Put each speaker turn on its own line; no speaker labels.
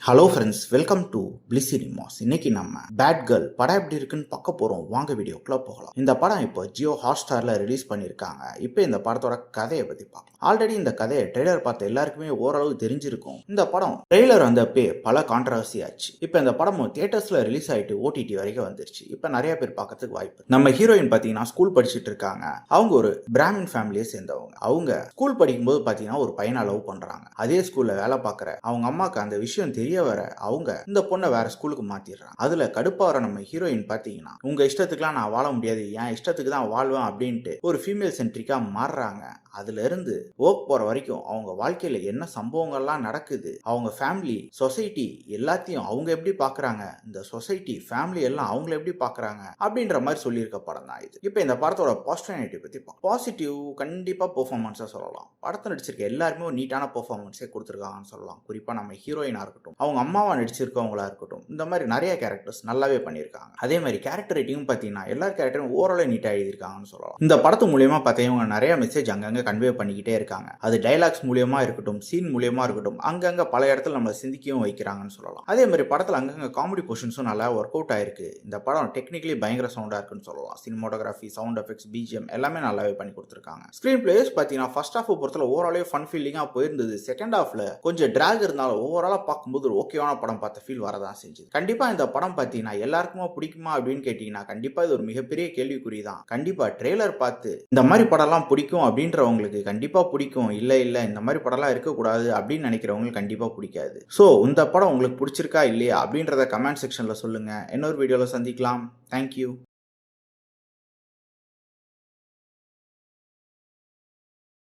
Hello friends, welcome to bliss cinemas. இன்னைக்கு நம்ம bad girl படம் எப்படி இருக்குன்னு பார்க்க போறோம். வாங்க வீடியோக்குள்ள போகலாம். இந்த படம் இப்போ ஜியோ ஹாட்ஸ்டார்ல ரிலீஸ் பண்ணியிருக்காங்க. இப்போ இந்த படத்தோட கதையை பத்தி பார்க்கலாம். ஆல்ரெடி இந்த கதையை ட்ரெய்லர் பார்த்த எல்லாருக்குமே ஓரளவு தெரிஞ்சிருக்கும். இந்த படம் ட்ரெய்லர் வந்தப்பே பல கான்ட்ரவர்சி ஆச்சு. இப்போ இந்த படமும் தியேட்டர்ஸ்ல ரிலீஸ் ஆயிட்டு ஓடிடி வரைக்கும் வந்துருச்சு. இப்போ நிறைய பேர் பார்க்கறதுக்கு வாய்ப்பு. நம்ம ஹீரோயின் பார்த்தீங்கன்னா ஸ்கூல் படிச்சுட்டு இருக்காங்க. அவங்க ஒரு பிராமின் ஃபேமிலியை சேர்ந்தவங்க. அவங்க ஸ்கூல் படிக்கும்போது பார்த்தீங்கன்னா ஒரு பையனை லவ் பண்றாங்க. அதே ஸ்கூல்ல வேலை பார்க்குற அவங்க அம்மாக்கு அந்த விஷயம் தெரிய வர அவங்க இந்த பொண்ணை வேற ஸ்கூலுக்கு மாத்திடுறாங்க. அதுல கடுப்பாகிற நம்ம ஹீரோயின் பாத்தீங்கன்னா உங்க இஷ்டத்துக்குலாம் நான் வாழ முடியாது, என் இஷ்டத்துக்கு தான் வாழ்வேன் அப்படின்ட்டு ஒரு ஃபீமேல் சென்ட்ரிக்கா மாறுறாங்க. அதுல இருந்து ஒர்க் போற வரைக்கும் அவங்க வாழ்க்கையில என்ன சம்பவங்கள்லாம் நடக்குது, அவங்க ஃபேமிலி சொசைட்டி எல்லாத்தையும் அவங்க எப்படி பாக்குறாங்க, இந்த சொசைட்டி ஃபேமிலி எல்லாம் அவங்கள எப்படி பாக்குறாங்க அப்படின்ற மாதிரி சொல்லியிருக்க படம் தான் இது. இப்போ இந்த படத்தோட பாசிட்டிவிட்டி பத்தி பாசிட்டிவ் கண்டிப்பா பெர்ஃபார்மன்ஸா சொல்லலாம். படத்தை நடிச்சிருக்க எல்லாருமே ஒரு நீட்டான பெர்ஃபார்மன்ஸே கொடுத்துருக்காங்கன்னு சொல்லலாம். குறிப்பா நம்ம ஹீரோயினா இருக்கட்டும், அவங்க அம்மாவா நடிச்சிருக்கவங்களா இருக்கட்டும், இந்த மாதிரி நிறைய கேரக்டர்ஸ் நல்லாவே பண்ணியிருக்காங்க. அதே மாதிரி கேரக்டர் ரைட்டிங் பார்த்தீங்கன்னா எல்லா கேரக்டரும் ஓரளவு நீட்டாக எழுதியிருக்காங்கன்னு சொல்லலாம். இந்த படத்து மூலியமா பார்த்தீங்கன்னா நிறைய மெசேஜ் அங்கங்க கன்வே பண்ணிக்கிட்டே இருக்காங்க. அது டைலாக்ஸ் மூலியமா இருக்கட்டும், சீன் மூலியமா இருக்கட்டும், அங்கங்க பல இடத்துல நம்ம சிந்திக்கவும் வைக்கிறாங்கன்னு சொல்லலாம். அதே மாதிரி படத்தில் அங்கங்க காமெடி போர்ஷன்ஸும் நல்லா ஒர்க் அவுட் ஆயிருக்கு. இந்த படம் டெக்னிக்கலி பயங்கர சவுண்டா இருக்குன்னு சொல்லலாம். சினிமோட்டோகிராஃபி, சவுண்ட் எஃபெக்ட்ஸ், பிஜிஎம் எல்லாமே நல்லாவே பண்ணி கொடுத்துருக்காங்க. ஸ்கிரீன் பிளேஸ் பார்த்தீங்கன்னா ஃபர்ஸ்ட் ஹாஃப் பொறுத்தல ஓவராலே ஃபன் ஃபீலிங்காக போயிருந்தது. செகண்ட் ஹாஃப்ல கொஞ்சம் டிராக் இருந்தாலும் ஓவராலா பார்க்கும்போது ஒரு ஓகேவான படம் பார்த்த ஃபீல் வரதான் செஞ்சது. கண்டிப்பா இந்த படம் பார்த்தீங்கன்னா எல்லாருக்குமா பிடிக்குமா அப்படின்னு கேட்டீங்கன்னா கண்டிப்பா இது ஒரு மிகப்பெரிய கேள்விக்குறி தான். கண்டிப்பா ட்ரெய்லர் பார்த்து இந்த மாதிரி படம்லாம் பிடிக்கும் அப்படின்றவங்களுக்கு கண்டிப்பா பிடிக்கும். இல்ல இந்த மாதிரி படம்லாம் இருக்கக்கூடாது அப்படின்னு நினைக்கிறவங்களுக்கு கண்டிப்பா பிடிக்காது. ஸோ இந்த படம் உங்களுக்கு பிடிச்சிருக்கா இல்லையா அப்படின்றத கமெண்ட் செக்ஷன்ல சொல்லுங்க. இன்னொரு வீடியோல சந்திக்கலாம். தேங்க்யூ.